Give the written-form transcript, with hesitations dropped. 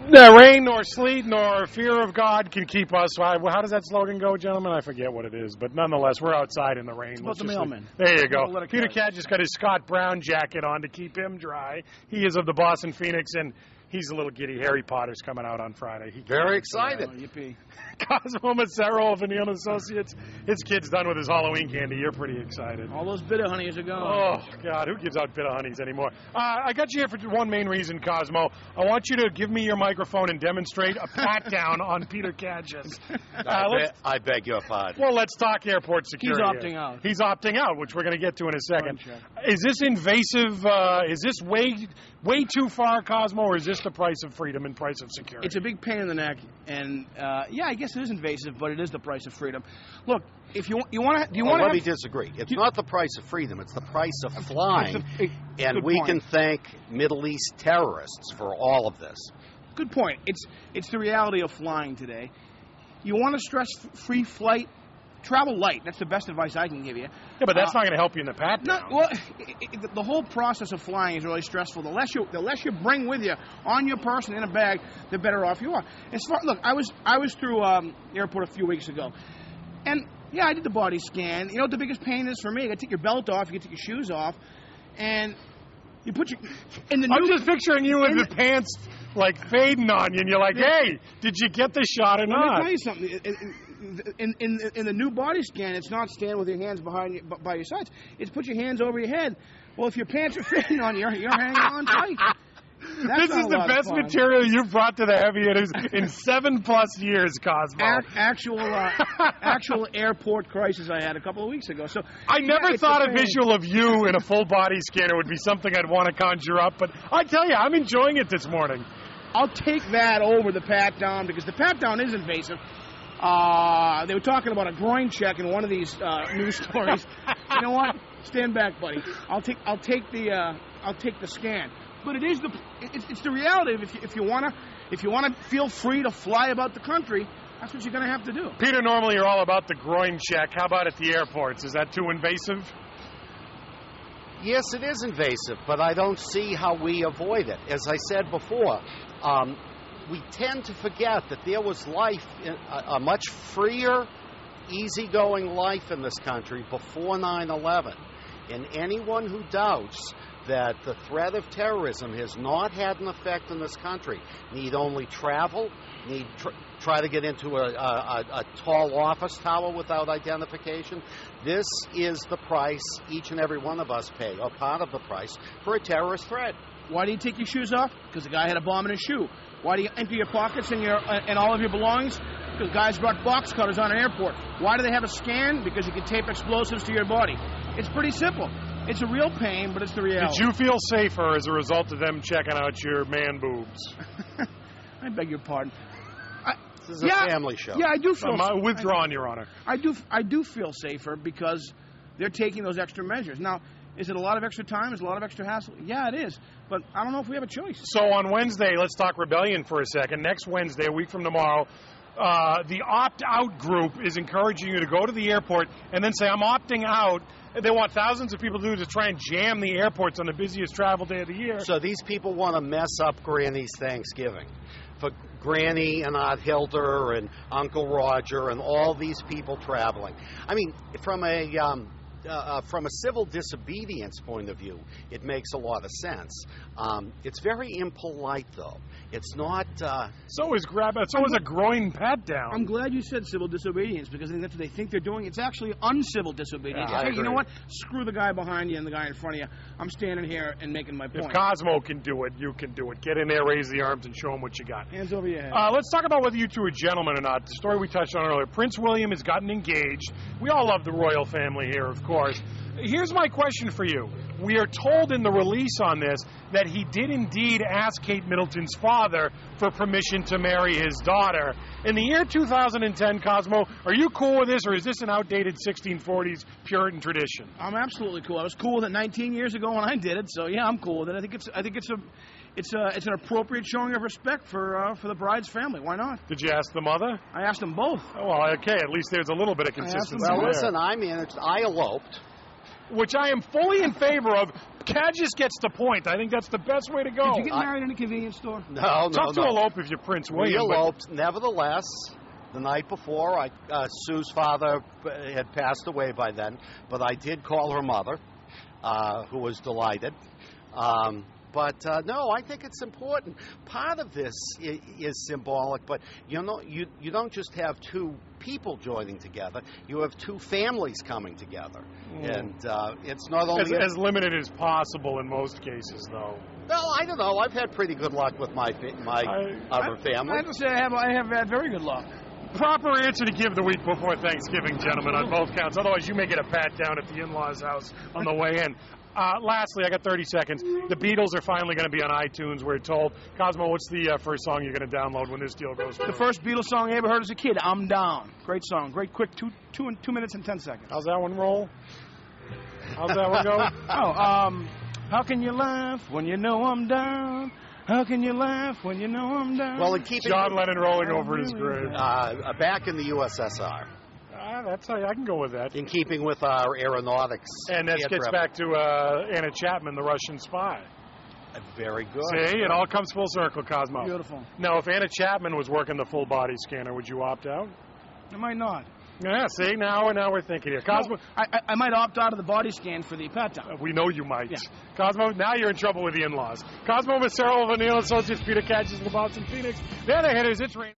The rain nor sleet nor fear of God can keep us. How does that slogan go, gentlemen? I forget what it is, but nonetheless, we're outside in the rain. It's about the mailman. There you go. Peter Cat just got his Scott Brown jacket on to keep him dry. He is of the Boston Phoenix, and he's a little giddy. Harry Potter's coming out on Friday. Very excited. Yippee. Cosmo Macero of O'Neill Associates. His kid's done with his Halloween candy. You're pretty excited. All those bitter honeys are gone. Oh, God, who gives out bitter honeys anymore? I got you here for one main reason, Cosmo. I want you to give me your microphone and demonstrate a pat-down on Peter Cadges. I beg your pardon. Well, let's talk airport security. He's opting out. He's opting out, which we're going to get to in a second. Is this invasive? Is this way too far, Cosmo, or is this the price of freedom and price of security? It's a big pain in the neck, and I guess it is invasive, but it is the price of freedom. Look, if you want to, let me disagree. It's not the price of freedom; it's the price of flying, and we can thank Middle East terrorists for all of this. Good point. It's the reality of flying today. You want a stress-free flight? Travel light. That's the best advice I can give you. Yeah, but that's not going to help you in the pat-down. No, well, the whole process of flying is really stressful. The less you bring with you on your person in a bag, the better off you are. Look, I was through the airport a few weeks ago, and I did the body scan. You know what the biggest pain is for me? You got to take your belt off, you got to take your shoes off, and you put your in the. I'm just picturing you with the pants like fading on you, and you're like, "Hey, did you get the shot or not?" Let me tell you something. In the new body scan, it's not stand with your hands by your sides. It's put your hands over your head. Well, if your pants are fitting on you, you're hanging on tight. This is the best material you've brought to the heavy hitters in 7+ years, Cosmo. Actual airport crisis I had a couple of weeks ago. So I never thought a visual of you in a full body scanner would be something I'd want to conjure up, but I tell you, I'm enjoying it this morning. I'll take that over the pat down because the pat down is invasive. They were talking about a groin check in one of these news stories. You know what? Stand back, buddy. I'll take the scan. But it's the reality of if you wanna feel free to fly about the country, that's what you're gonna have to do. Peter, normally you're all about the groin check. How about at the airports? Is that too invasive? Yes, it is invasive, but I don't see how we avoid it. As I said before, we tend to forget that there was life, a much freer, easygoing life in this country before 9/11. And anyone who doubts that the threat of terrorism has not had an effect in this country need only travel, try to get into a tall office tower without identification. This is the price each and every one of us pay, or part of the price, for a terrorist threat. Why do you take your shoes off? Because the guy had a bomb in his shoe. Why do you empty your pockets and all of your belongings? Because guys brought box cutters on an airport. Why do they have a scan? Because you can tape explosives to your body. It's pretty simple. It's a real pain, but it's the reality. Did you feel safer as a result of them checking out your man boobs? I beg your pardon. This is a family show. Yeah, I do feel. I'm withdrawn, Your Honor. I do feel safer because they're taking those extra measures. Now, is it a lot of extra time? Is it a lot of extra hassle? Yeah, it is. But I don't know if we have a choice. So on Wednesday, let's talk rebellion for a second. Next Wednesday, a week from tomorrow, the opt-out group is encouraging you to go to the airport and then say, I'm opting out. They want thousands of people to do to try and jam the airports on the busiest travel day of the year. So these people want to mess up Granny's Thanksgiving. For Granny and Aunt Hilda and Uncle Roger and all these people traveling. I mean, from a civil disobedience point of view, it makes a lot of sense. It's very impolite, though. It's not. So is a groin pat down. I'm glad you said civil disobedience because I think that's what they think they're doing. It's actually uncivil disobedience. Yeah, hey, you know what? Screw the guy behind you and the guy in front of you. I'm standing here and making my point. If Cosmo can do it, you can do it. Get in there, raise the arms, and show them what you got. Hands over your head. Let's talk about whether you two are gentlemen or not. The story we touched on earlier. Prince William has gotten engaged. We all love the royal family here, of course. Here's my question for you. We are told in the release on this that he did indeed ask Kate Middleton's father for permission to marry his daughter. In the year 2010, Cosmo, are you cool with this, or is this an outdated 1640s Puritan tradition? I'm absolutely cool. I was cool with it 19 years ago when I did it, so yeah, I'm cool with it. I think it's an appropriate showing of respect for the bride's family. Why not? Did you ask the mother? I asked them both. Oh, well, okay. At least there's a little bit of consistency. Well, there. listen, I eloped. which I am fully in favor of. Cadgis gets the point. I think that's the best way to go. Did you get married in a convenience store? No. Tough to elope if you're Prince William. We eloped. Nevertheless, the night before, Sue's father had passed away by then, but I did call her mother, who was delighted. But no, I think it's important. Part of this is symbolic, but you don't just have two people joining together. You have two families coming together, and it's not only as limited as possible in most cases, though. Well, I don't know. I've had pretty good luck with my other family. I have to say I have had very good luck. Proper answer to give the week before Thanksgiving, gentlemen, on both counts. Otherwise, you may get a pat down at the in-laws' house on the way in. Lastly, I got 30 seconds. The Beatles are finally going to be on iTunes, we're told. Cosmo, what's the first song you're going to download when this deal goes through? The first Beatles song I ever heard as a kid, I'm Down. Great song. Great, quick, 2 minutes and 10 seconds. How's that one roll? How's that one go? How can you laugh when you know I'm down? How can you laugh when you know I'm down? Well, in keeping John Lennon rolling over his grave. Back in the USSR. That's how I can go with that. In keeping with our aeronautics. And that gets back to Anna Chapman, the Russian spy. Very good. See, it all comes full circle, Cosmo. Beautiful. Now, if Anna Chapman was working the full body scanner, would you opt out? I might not. Yeah, see, now we're thinking here. Cosmo, no, I might opt out of the body scan for the pat down. We know you might. Yeah. Cosmo, now you're in trouble with the in-laws. Cosmo Macero, Vanille Associates, Peter Cadgis, the Boston Phoenix. They're the hitters. It's raining.